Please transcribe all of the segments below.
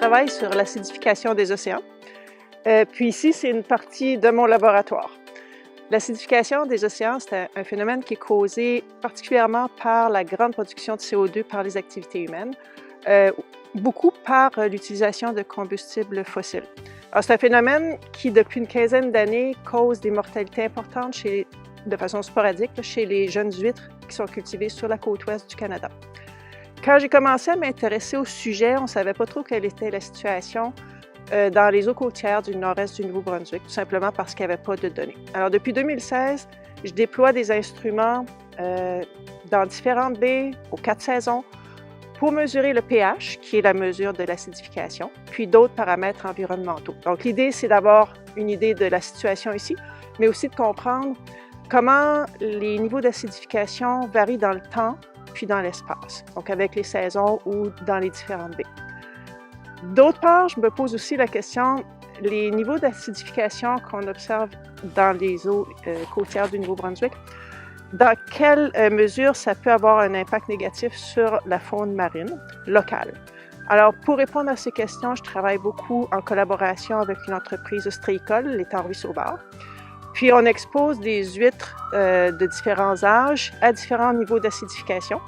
travaille sur l'acidification des océans. Puis ici, c'est une partie de mon laboratoire. L'acidification des océans, c'est un phénomène qui est causé particulièrement par la grande production de CO2 par les activités humaines, beaucoup par l'utilisation de combustibles fossiles. Alors, c'est un phénomène qui, depuis une quinzaine d'années, cause des mortalités importantes de façon sporadique chez les jeunes huîtres qui sont cultivées sur la côte ouest du Canada. Quand j'ai commencé à m'intéresser au sujet, on ne savait pas trop quelle était la situation dans les eaux côtières du nord-est du Nouveau-Brunswick, tout simplement parce qu'il n'y avait pas de données. Alors, depuis 2016, je déploie des instruments dans différentes baies, aux 4 saisons, pour mesurer le pH, qui est la mesure de l'acidification, puis d'autres paramètres environnementaux. Donc, l'idée, c'est d'avoir une idée de la situation ici, mais aussi de comprendre comment les niveaux d'acidification varient dans le temps puis dans l'espace, donc avec les saisons ou dans les différentes baies. D'autre part, je me pose aussi la question, les niveaux d'acidification qu'on observe dans les eaux côtières du Nouveau-Brunswick, dans quelle mesure ça peut avoir un impact négatif sur la faune marine locale? Alors, pour répondre à ces questions, je travaille beaucoup en collaboration avec une entreprise ostréicole, l'étang Ruisseau-Bar. Puis, on expose des huîtres de différents âges à différents niveaux d'acidification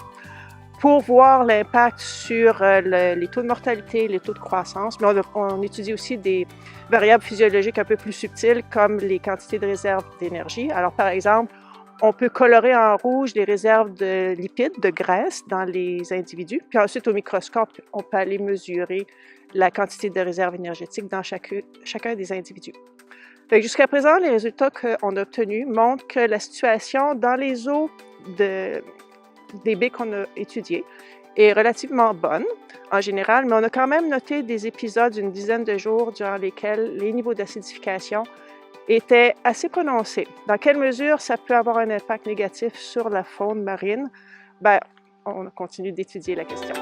pour voir l'impact sur les taux de mortalité, les taux de croissance. Mais on étudie aussi des variables physiologiques un peu plus subtiles comme les quantités de réserves d'énergie. Alors, par exemple, on peut colorer en rouge les réserves de lipides, de graisse dans les individus. Puis ensuite, au microscope, on peut aller mesurer la quantité de réserves énergétiques dans chacun des individus. Jusqu'à présent, les résultats qu'on a obtenus montrent que la situation dans les eaux des baies qu'on a étudiées est relativement bonne en général, mais on a quand même noté des épisodes d'une dizaine de jours durant lesquels les niveaux d'acidification étaient assez prononcés. Dans quelle mesure ça peut avoir un impact négatif sur la faune marine? On continue d'étudier la question.